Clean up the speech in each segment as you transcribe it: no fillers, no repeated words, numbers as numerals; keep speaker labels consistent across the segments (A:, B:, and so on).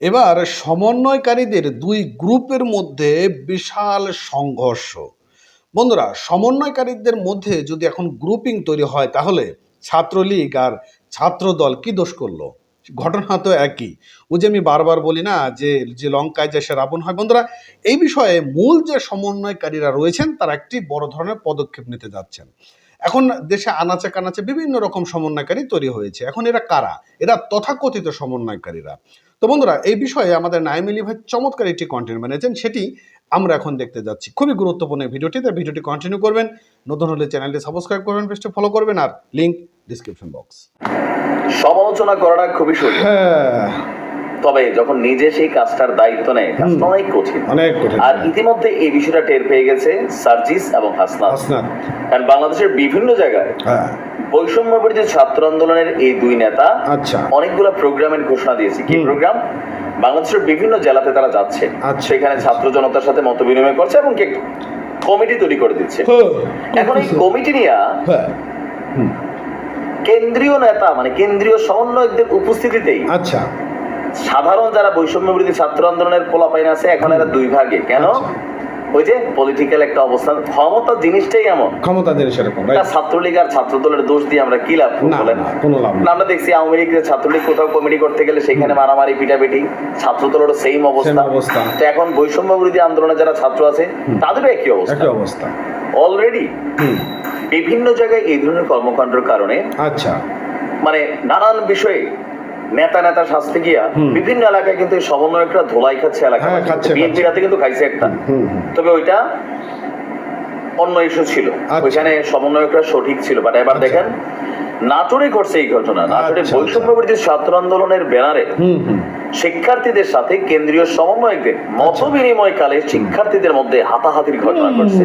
A: এবার সমন্বয়কারীদের দুই গ্রুপের মধ্যে বিশাল সংঘর্ষ। বন্ধুরা, সমন্বয়কারীদের মধ্যে যদি এখন গ্রুপিং তৈরি হয় তাহলে ছাত্রলীগ আর ছাত্রদল কি দোষ করলো? ঘটনা তো একই। ওই যে আমি বারবার বলি না যে যে লঙ্কায় যায় সে রাবণ হয়। বন্ধুরা, এই বিষয়ে মূল যে সমন্বয়কারীরা রয়েছেন তারা একটি বড় ধরনের পদক্ষেপ নিতে যাচ্ছেন। এখন দেশে আনাচে কানাচে বিভিন্ন রকম সমন্বয়কারী তৈরি হয়েছে। এখন এরা কারা? এরা তথাকথিত সমন্বয়কারীরা। তো বন্ধুরা, এই বিষয়ে আমাদের নাইম আলী ভাই চমৎকার একটি কন্টেন্ট বানিয়েছেন, সেটি আমরা এখন দেখতে যাচ্ছি। খুবই গুরুত্বপূর্ণ ভিডিওটি কন্টিনিউ করবেন। নতুন হলে চ্যানেলটি সাবস্ক্রাইব করবেন, পেজটি ফলো করবেন, আর লিংক ডিসক্রিপশন বক্স।
B: সমালোচনা করাটা খুবই সহজ, তবে যখন নিজে সেই কাজটার দায়িত্ব নেয় কাজটা অনেক কঠিন। আর ইতিমধ্যে এই বিষয়টা টের পেয়ে গেছে সার্জিস এবং হাসনাত। কারণ বাংলাদেশের বিভিন্ন জায়গায় বৈষম্য বিরোধী ছাত্র আন্দোলনের এই দুই নেতা অনেকগুলো প্রোগ্রামের ঘোষণা দিয়েছে। কি প্রোগ্রাম? বাংলাদেশের বিভিন্ন জেলাতে তারা যাচ্ছে, সেখানে ছাত্র জনতার সাথে মত বিনিময় করছে এবং কমিটি তৈরি করে দিচ্ছে। এখন এই কমিটি নিয়ে কেন্দ্রীয় নেতা মানে কেন্দ্রীয় সমন্বয়কদের উপস্থিতিতেই সাধারণ যারা বৈষম্য বিরোধী ছাত্র আন্দোলনের পোলাপাইন আছে এখন এরা দুই ভাগে। কেন? ওই যে পলিটিক্যাল একটা অবস্থান, ক্ষমতা জিনিসটাই এমন, ক্ষমতা জিনিস এরকম। ছাত্রলীগ আর ছাত্র দলের দোষ দিয়ে আমরা কি লাভ বলেন? আমরা দেখছি আওয়ামী লীগের ছাত্রলীগ কোথাও কমিটি করতে গেলে সেখানে মারামারি পিটাপিটি, ছাত্র দলেরও সেম অবস্থা। তো এখন বৈষম্য বিরোধী আন্দোলনে যারা ছাত্র আছে তাদেরও একই অবস্থা। অলরেডি বিভিন্ন জায়গায় এই ধরনের কর্মকাণ্ডের কারণে মানে নানান বিষয়ে নেতা শাস্তি গিয়া বিভিন্ন এলাকায় কিন্তু সমন্বয়করা ধোলাই খাচ্ছে। এলাকা বিএনপির হাতে কিন্তু খাইছে একটা, তবে ওইটা অন্য ইস্যু ছিল, ওইখানে সমন্বয়করা সঠিক ছিল। বাট এবার দেখেন নাটোরে ঘটছে এই ঘটনা। নাটোরে বৈষম্য বিরোধী ছাত্র আন্দোলনের ব্যানারে শিক্ষার্থীদের সাথে কেন্দ্রীয় সমন্বয়কদের মত বিনিময়কালে শিক্ষার্থীদের মধ্যে হাতাহাতির ঘটনা ঘটছে।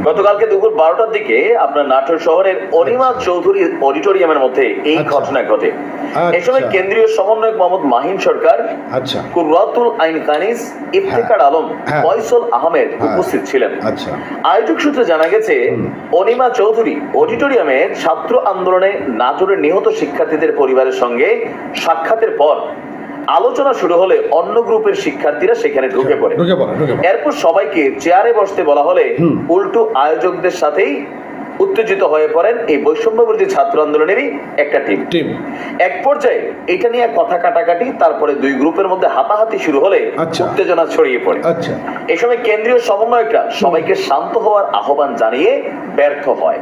B: গতকালকে দুপুর 12টার দিকে আপনার নাটোর শহরের অনিমা চৌধুরী অডিটোরিয়ামের মধ্যে এই ঘটনা ঘটে। এই সময় কেন্দ্রীয় সমন্বয়ক মোহাম্মদ মাহিন সরকার, কুররাতুল আইন কানিস, ইফতেখার আলম, ফয়সল আহমেদ উপস্থিত ছিলেন। আয়োজক সূত্রে জানা গেছে অনিমা চৌধুরী অডিটোরিয়ামে ছাত্র আন্দোলনে নাটোরের নিহত শিক্ষার্থীদের পরিবারের সঙ্গে সাক্ষাতের পর আলোচনা শুরু হলে অন্য গ্রুপের শিক্ষার্থীরা সেখানে ঢুকে পড়ে। এরপর সবাইকে চেয়ারে বসতে বলা হলে উল্টো আয়োজকদের সাথেই উত্তেজিত হয়ে পড়েন এই বৈষম্য বিরোধী ছাত্র আন্দোলনেরই একটা টিম। এক পর্যায়ে এটা নিয়ে কথা কাটাকাটি, তারপরে দুই গ্রুপের মধ্যে হাতাহাতি শুরু হলে উত্তেজনা ছড়িয়ে পড়ে। এই সময় কেন্দ্রীয় সমন্বয়করা সবাইকে শান্ত হওয়ার আহ্বান জানিয়ে ব্যর্থ হয়।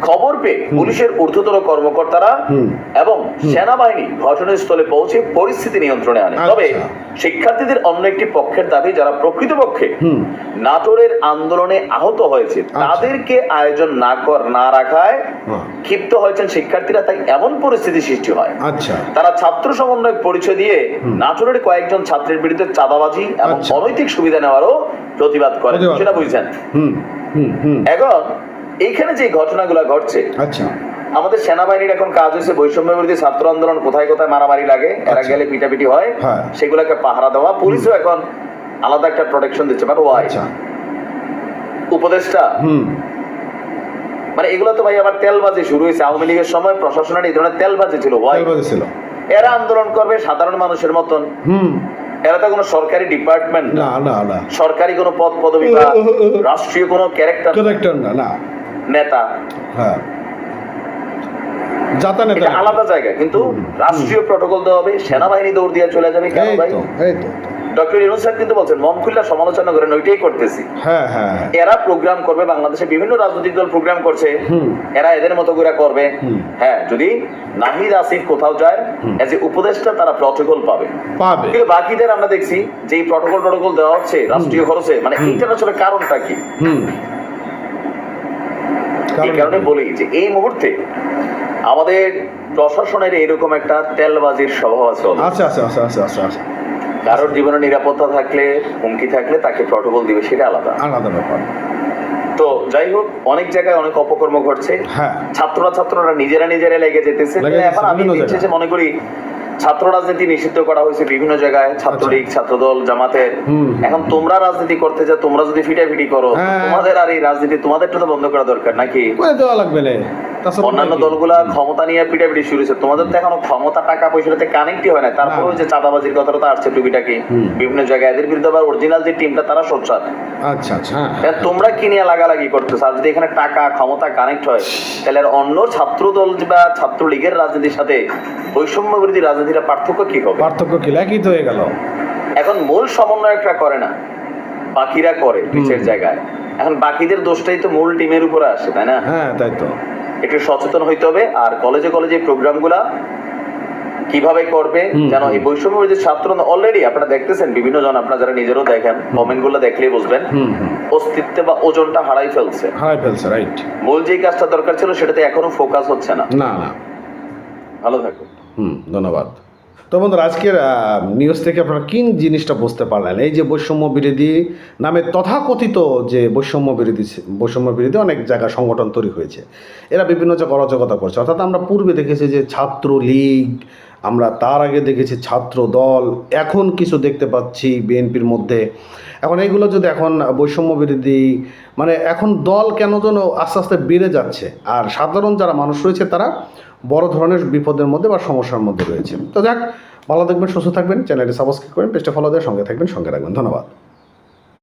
B: খবর পেয়ে পুলিশের ঊর্ধ্বতন কর্মকর্তারা এবং সেনাবাহিনী ঘটনাস্থলে পৌঁছে পরিস্থিতি নিয়ন্ত্রণে আনে। তবে শিক্ষার্থীদের অন্য একটি পক্ষের দাবি, যারা প্রকৃতপক্ষে নাটোরের আন্দোলনে আহত হয়েছে তাদেরকে আয়োজন না রাখায় ক্ষিপ্ত হয়েছেন শিক্ষার্থীরা, তাই এমন পরিস্থিতি সৃষ্টি হয়। তারা ছাত্র সমন্বয়ক পরিচয় দিয়ে নাটোরের কয়েকজন ছাত্রের বিরুদ্ধে চাঁদাবাজি এবং অনৈতিক সুবিধা নেওয়ারও প্রতিবাদ করে। সেটা বুঝছেন? এখন এইখানে যে ঘটনাগুলো ঘটছে, আমাদের সেনাবাহিনীর এখন কাজ হয়েছে বৈষম্য বিরোধী ছাত্র আন্দোলন কোথায় কোথায় মারামারি লাগে, এরা গেলে পিটাপিটি হয়, সেগুলোকে পাহারা দেওয়া। পুলিশও এখন আলাদা একটা প্রোটেকশন দিচ্ছে। উপদেষ্টা মানে এগুলো তো ভাই আবার তেলবাজি শুরু হয়েছে। আওয়ামী লীগের সময় প্রশাসনের এই ধরনের তেলবাজি ছিল। এরা আন্দোলন করবে সাধারণ মানুষের মতন, এরা তো কোনো সরকারি ডিপার্টমেন্ট না, সরকারি কোনো পদ পদবি বা রাষ্ট্রীয় কোনো ক্যারেক্টার না, নেতা আলাদা জায়গা, কিন্তু রাষ্ট্রীয় প্রটোকল দেওয়া হবে, সেনাবাহিনী দৌড় দিয়ে চলে যাবে। কেন ভাই? ডক্টর ইউনূস স্যার কিন্তু বলছেন মন খুলে সমালোচনা করেন, ওইটাই করতেছি। এরা প্রোগ্রাম করবে, বাংলাদেশে বিভিন্ন রাজনৈতিক দল প্রোগ্রাম করছে, এরা এদের মতো করে করবে। যদি নাহিদ আসিফ কোথাও যায় এজ এ উপদেষ্টা তারা প্রটোকল পাবে, কিন্তু বাকিদের আমরা দেখছি যে এই প্রটোকল দেওয়া হচ্ছে রাষ্ট্রীয় খরচে, মানে এইটার আসলে কারণটা কি? এই কারণে বলি যে এই মুহূর্তে আমাদের প্রশাসনের এরকম একটা তেলবাজির স্বভাব আছে। কারোর জীবনে নিরাপত্তা থাকলে, হুমকি থাকলে তাকে প্রটোকল দিবে, সেটা আলাদা ব্যাপার। তো যাই হোক, অনেক জায়গায় অনেক অপকর্ম ঘটছে। ছাত্ররা নিজেরা লেগে যেতেছে। এখন আমি মনে করি ছাত্র রাজনীতি নিষিদ্ধ করা হয়েছে বিভিন্ন জায়গায়, ছাত্রলীগ, ছাত্রদল, জামাতের। এখন তোমরা রাজনীতি করতে যাও, তোমরা যদি ফিটাফিটি করো, তোমাদের আর এই রাজনীতি তোমাদেরটা তো বন্ধ করা দরকার নাকি? অন্যান্য দলগুলা ক্ষমতা নিয়ে পিটাপিটি শুরু হয়েছে, তোমাদের তো এখনো ক্ষমতা টাকা পয়সার সাথে কানেক্টই হয় না। তারপরে ওই যে চাঁদাবাজির কথাটা তো আসছে টুকিটাকি বিভিন্ন জায়গায়, এদের বিরুদ্ধে আবার অরিজিনাল যে টিমটা তারা সোচ্চার।
A: আচ্ছা আচ্ছা,
B: তোমরা কি নিয়ে লাগালাগি করতেছো? আর যদি এখানে টাকা ক্ষমতা কানেক্ট হয়, তাহলে আর অন্য ছাত্র দল বা ছাত্রলীগের রাজনীতির সাথে বৈষম্য বিরোধী রাজনীতির পার্থক্য কি হবে?
A: পার্থক্য কি? একই তো হয়ে গেল।
B: এখন মূল সমন্বয়করা করে না, বাকিরা করে নিচের জায়গায়। এখন বাকিদের দোষটাই তো মূল টিমের উপরে আসে, তাই না?
A: হ্যাঁ তাই তো।
B: একটু সচেতন হইতে হবে। আর কলেজে কলেজে প্রোগ্রামগুলা কিভাবে করবে যেন এই বৈষম্য বিরোধী ছাত্র অলরেডি আপনারা দেখতেছেন বিভিন্ন জন, আপনারা যারা নিজেরও দেখেন কমেন্ট গুলো দেখলেই বুঝবেন অস্তিত্ব বা ওজনটা হারাই ফেলছে,
A: রাইট।
B: মূল যে কাজটা দরকার ছিল সেটাতে এখনো ফোকাস হচ্ছে না।
A: না না,
B: ভালো থাকুন।
A: ধন্যবাদ। তো বন্ধুরা, আজকের নিউজ থেকে আপনারা কি জিনিসটা বুঝতে পারলেন? এই যে বৈষম্য বিরোধী নামে তথাকথিত যে বৈষম্য বিরোধী অনেক জায়গায় সংগঠন তৈরি হয়েছে, এরা বিভিন্ন জায়গায় অরাজকতা করছে। অর্থাৎ আমরা পূর্বে দেখেছি যে ছাত্রলীগ, আমরা তার আগে দেখেছি ছাত্র দল, এখন কিছু দেখতে পাচ্ছি বিএনপির মধ্যে। এখন এইগুলো যদি এখন বৈষম্য বিরোধী মানে এখন দল কেন যেন আস্তে আস্তে বেড়ে যাচ্ছে, আর সাধারণ যারা মানুষ রয়েছে তারা বড় ধরনের বিপদের মধ্যে বা সমস্যার মধ্যে রয়েছে। তো যাক, ভালো থাকবেন, সুস্থ থাকবেন, চ্যানেলটি সাবস্ক্রাইব করেন, পেজটা ফলো দেওয়ার সঙ্গে থাকবেন, সঙ্গে রাখবেন। ধন্যবাদ।